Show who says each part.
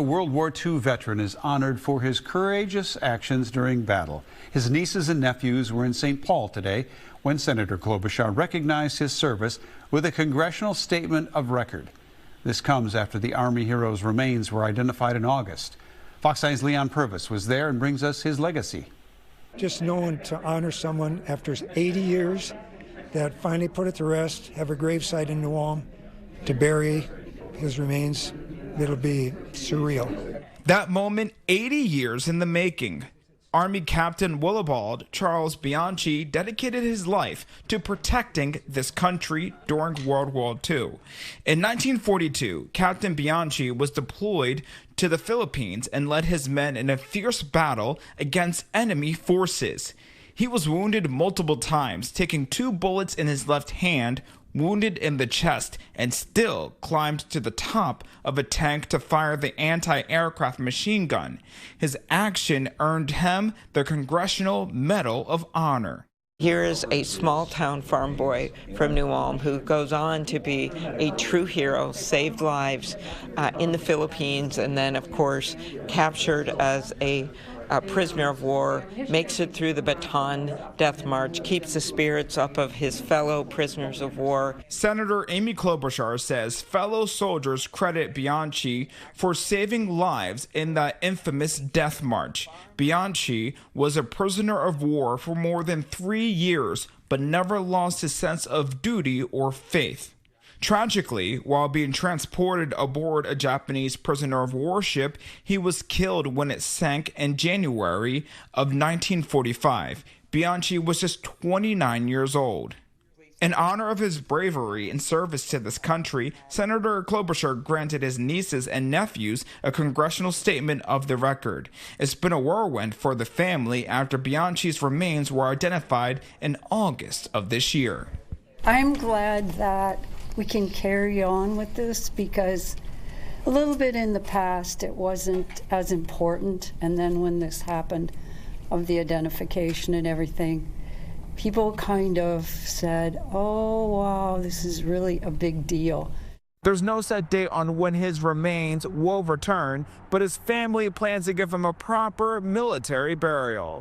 Speaker 1: A World War II veteran is honored for his courageous actions during battle. His nieces and nephews were in St. Paul today when Senator Klobuchar recognized his service with a congressional statement of record. This comes after the Army hero's remains were identified in August. Fox 9's Leon Purvis was there and brings us his legacy.
Speaker 2: Just knowing to honor someone after 80 years that finally put it to rest, have a gravesite in New Ulm to bury his remains, it'll be surreal.
Speaker 3: That moment, 80 years in the making. Army Captain Willibald Charles Bianchi dedicated his life to protecting this country during World War II. In 1942, Captain Bianchi was deployed to the Philippines and led his men in a fierce battle against enemy forces. He was wounded multiple times, taking 2 bullets in his left hand, wounded in the chest, and still climbed to the top of a tank to fire the anti-aircraft machine gun. His action earned him the Congressional Medal of Honor.
Speaker 4: Here is a small-town farm boy from New Ulm who goes on to be a true hero, saved lives in the Philippines, and then, of course, captured as a prisoner of war, makes it through the Bataan Death March, keeps the spirits up of his fellow prisoners of war.
Speaker 3: Senator Amy Klobuchar says fellow soldiers credit Bianchi for saving lives in that infamous Death March. Bianchi was a prisoner of war for more than 3 years, but never lost his sense of duty or faith. Tragically, while being transported aboard a Japanese prisoner of war ship, he was killed when it sank in January of 1945. Bianchi was just 29 years old. In honor of his bravery and service to this country, Senator Klobuchar granted his nieces and nephews a congressional statement of the record. It's been a whirlwind for the family after Bianchi's remains were identified in August of this year.
Speaker 5: I'm glad that we can carry on with this because a little bit in the past it wasn't as important, and then when this happened of the identification and everything, people kind of said, oh wow, this is really a big deal.
Speaker 3: There's no set date on when his remains will return, but his family plans to give him a proper military burial.